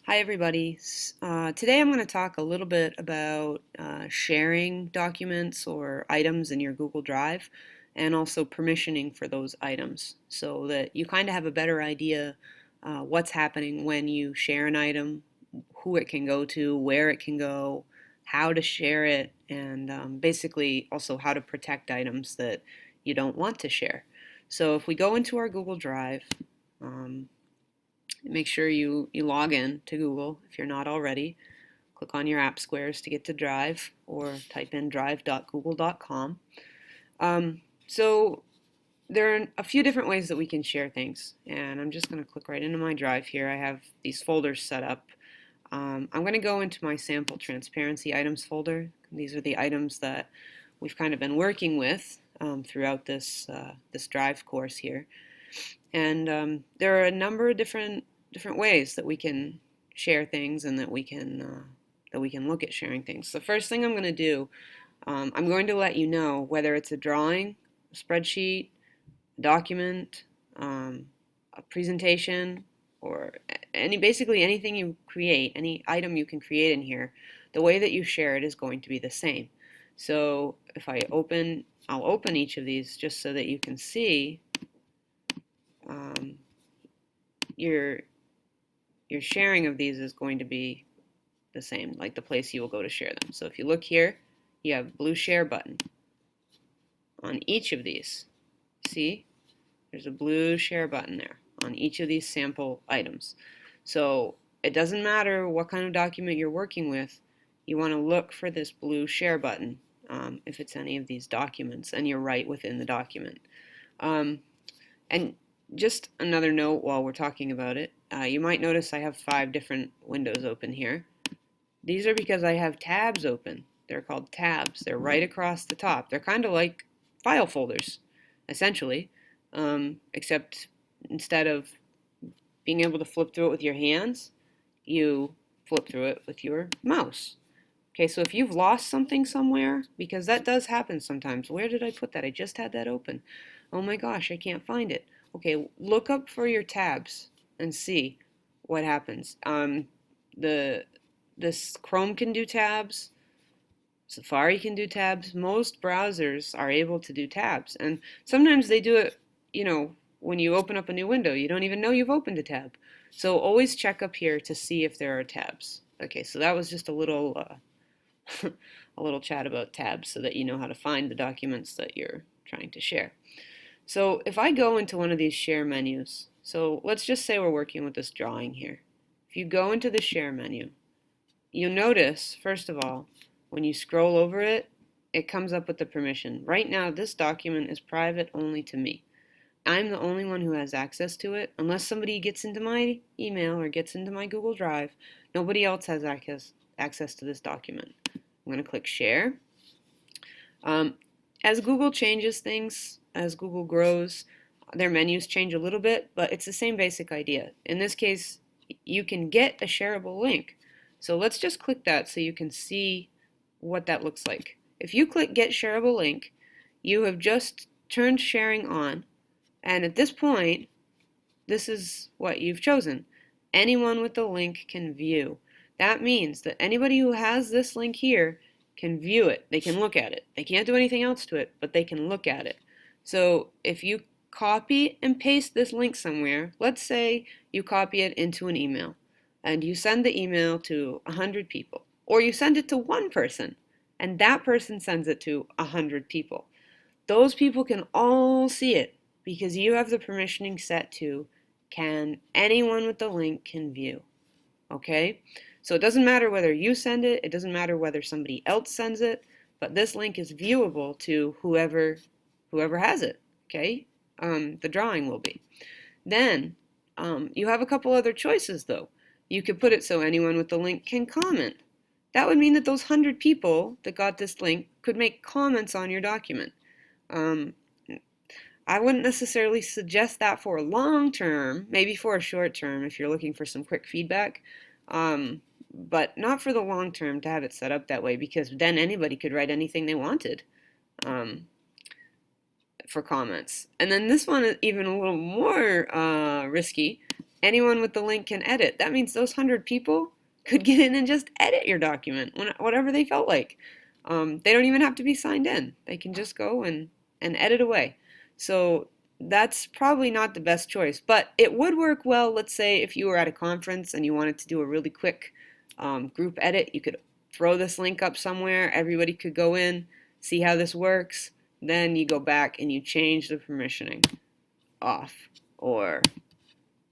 Hi everybody. Today I'm going to talk a little bit about sharing documents or items in your Google Drive and also permissioning for those items so that you kind of have a better idea what's happening when you share an item, who it can go to, where it can go, how to share it, and basically also how to protect items that you don't want to share. So if we go into our Google Drive, um, make sure you log in to Google if you're not already. Click on your app squares to get to Drive or type in drive.google.com. So there are a few different ways that we can share things, and I'm just going to click right into my Drive here. I have these folders set up. I'm going to go into my sample transparency items folder. These are the items that we've kind of been working with throughout this Drive course here. And there are a number of different ways that we can share things and that we can look at sharing things. The first thing I'm going to do, I'm going to let you know whether it's a drawing, a spreadsheet, a document, a presentation, or basically anything you create, any item you can create in here. The way that you share it is going to be the same. So if I'll open each of these just so that you can see um, your your sharing of these is going to be the same, like the place you will go to share them. So if you look here, you have blue share button on each of these. See, there's a blue share button there on each of these sample items. So it doesn't matter what kind of document you're working with, you want to look for this blue share button if it's any of these documents and you're right within the document. And just another note while we're talking about it, you might notice I have 5 different windows open here. These are because I have tabs open. They're called tabs. They're right across the top. They're kind of like file folders, essentially, except instead of being able to flip through it with your hands, you flip through it with your mouse. Okay, so if you've lost something somewhere, because that does happen sometimes. Where did I put that? I just had that open. Oh my gosh, I can't find it. Okay, look up for your tabs and see what happens. This Chrome can do tabs. Safari can do tabs. Most browsers are able to do tabs. And sometimes they do it, when you open up a new window, you don't even know you've opened a tab. So always check up here to see if there are tabs. Okay, so that was just a little a little chat about tabs so that you know how to find the documents that you're trying to share. So if I go into one of these share menus, so let's just say we're working with this drawing here. If you go into the share menu, you'll notice, first of all, when you scroll over it, it comes up with the permission. Right now, this document is private only to me. I'm the only one who has access to it. Unless somebody gets into my email or gets into my Google Drive, nobody else has access to this document. I'm going to click Share. As Google changes things, as Google grows, their menus change a little bit, but it's the same basic idea. In this case, you can get a shareable link. So let's just click that so you can see what that looks like. If you click Get Shareable Link, you have just turned sharing on, and at this point, this is what you've chosen. Anyone with the link can view. That means that anybody who has this link here can view it. They can look at it. They can't do anything else to it, but they can look at it. So if you copy and paste this link somewhere, let's say you copy it into an email and you send the email to 100 people, or you send it to one person and that person sends it to 100 people. Those people can all see it because you have the permissioning set to anyone with the link can view. Okay? So it doesn't matter whether you send it, it doesn't matter whether somebody else sends it, but this link is viewable to whoever has it. Okay? The drawing will be. Then you have a couple other choices though. You could put it so anyone with the link can comment. That would mean that those 100 people that got this link could make comments on your document. I wouldn't necessarily suggest that for a long term, maybe for a short term if you're looking for some quick feedback, but not for the long term to have it set up that way, because then anybody could write anything they wanted for comments. And then this one is even a little more risky. anyone with the link can edit. That means those 100 people could get in and just edit your document whatever they felt like. They don't even have to be signed in. They can just go and edit away. So that's probably not the best choice, but it would work well. Let's say if you were at a conference and you wanted to do a really quick group edit, you could throw this link up somewhere. Everybody could go in, see how this works. Then you go back and you change the permissioning off, or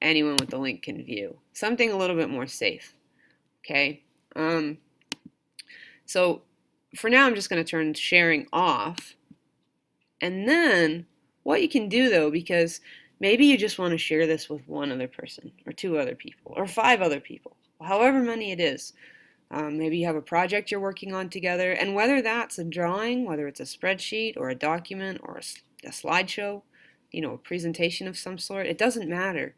anyone with the link can view. Something a little bit more safe. Okay. So for now, I'm just going to turn sharing off. And then what you can do though, because maybe you just want to share this with one other person or two other people or 5 other people, however many it is. Maybe you have a project you're working on together, and whether that's a drawing, whether it's a spreadsheet or a document or a slideshow, a presentation of some sort, it doesn't matter.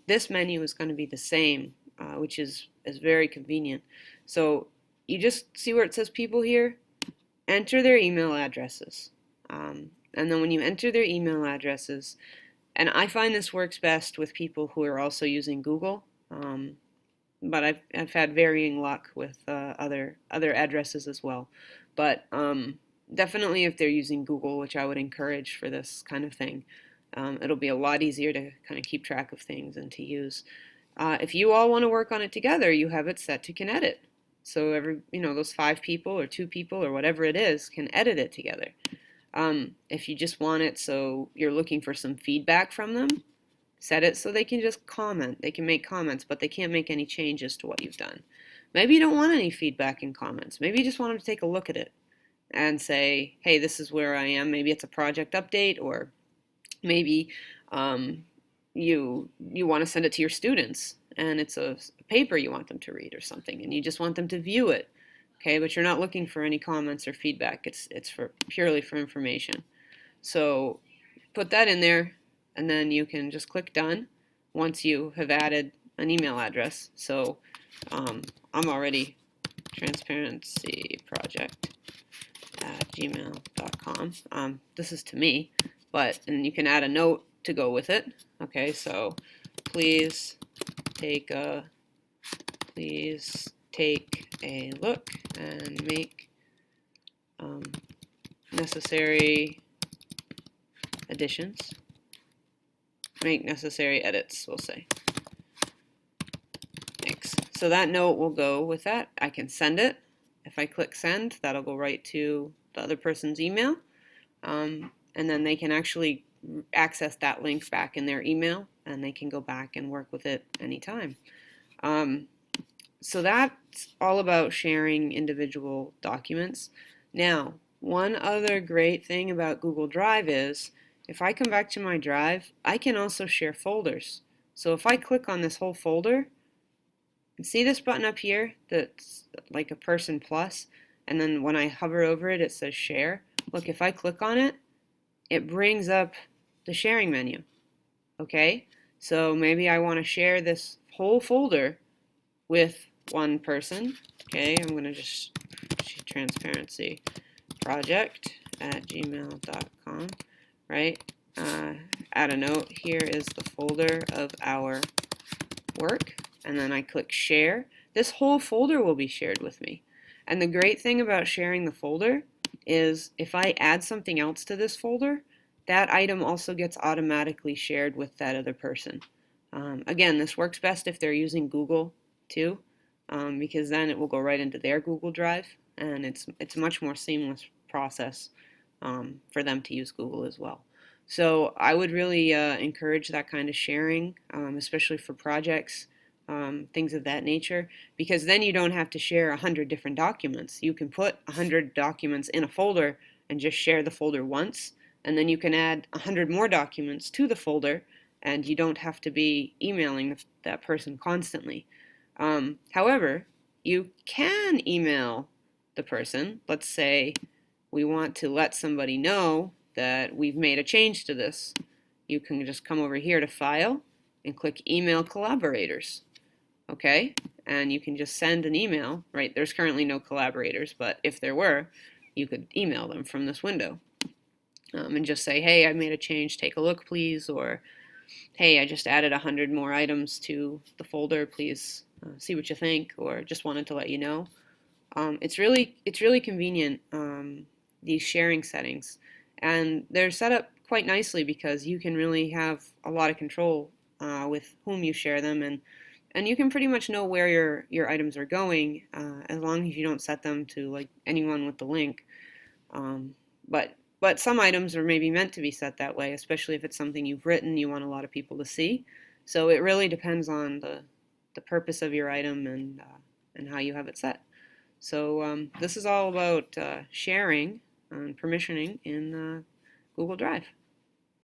This menu is going to be the same, which is very convenient. So you just see where it says people here, enter their email addresses. And then when you enter their email addresses, and I find this works best with people who are also using Google, but I've had varying luck with other addresses as well. But definitely if they're using Google, which I would encourage for this kind of thing, it'll be a lot easier to kind of keep track of things and to use. If you all want to work on it together, you have it set to can edit. So those 5 people or 2 people or whatever it is can edit it together. If you just want it so you're looking for some feedback from them, set it so they can just comment. They can make comments, but they can't make any changes to what you've done. Maybe you don't want any feedback and comments. Maybe you just want them to take a look at it and say, hey, this is where I am. Maybe it's a project update, or maybe you want to send it to your students and it's a paper you want them to read or something, and you just want them to view it. Okay, but you're not looking for any comments or feedback. It's purely for information. So put that in there, and then you can just click done once you have added an email address. So I'm already transparencyproject@gmail.com. This is to me, and you can add a note to go with it. Okay, so please take a look and make necessary additions. Make necessary edits, we'll say. Thanks. So that note will go with that. I can send it. If I click send, that'll go right to the other person's email. And then they can actually access that link back in their email, and they can go back and work with it anytime. So that's all about sharing individual documents. Now, one other great thing about Google Drive is, if I come back to my drive, I can also share folders. So if I click on this whole folder, and see this button up here that's like a person plus, and then when I hover over it, it says share. Look, if I click on it, it brings up the sharing menu. Okay, so maybe I want to share this whole folder with one person. Okay, I'm going to just transparencyproject@gmail.com, right? Add a note. Here is the folder of our work, and then I click share. This whole folder will be shared with me. And the great thing about sharing the folder is if I add something else to this folder, that item also gets automatically shared with that other person. Again, this works best if they're using Google too, because then it will go right into their Google Drive, and it's a much more seamless process for them to use Google as well. So I would really encourage that kind of sharing, especially for projects, things of that nature, because then you don't have to share 100 different documents. You can put 100 documents in a folder and just share the folder once, and then you can add 100 more documents to the folder, and you don't have to be emailing that person constantly. However, you can email the person. Let's say we want to let somebody know that we've made a change to this. You can just come over here to File and click Email Collaborators. Okay, and you can just send an email, right? There's currently no collaborators, but if there were, you could email them from this window and just say, hey, I made a change, take a look please, or hey, I just added 100 more items to the folder, please see what you think, or just wanted to let you know. It's really convenient, these sharing settings, and they're set up quite nicely because you can really have a lot of control with whom you share them, and you can pretty much know where your items are going, as long as you don't set them to like anyone with the link. Um, but some items are maybe meant to be set that way, especially if it's something you've written you want a lot of people to see. So it really depends on the purpose of your item and how you have it set. So this is all about sharing and permissioning in Google Drive.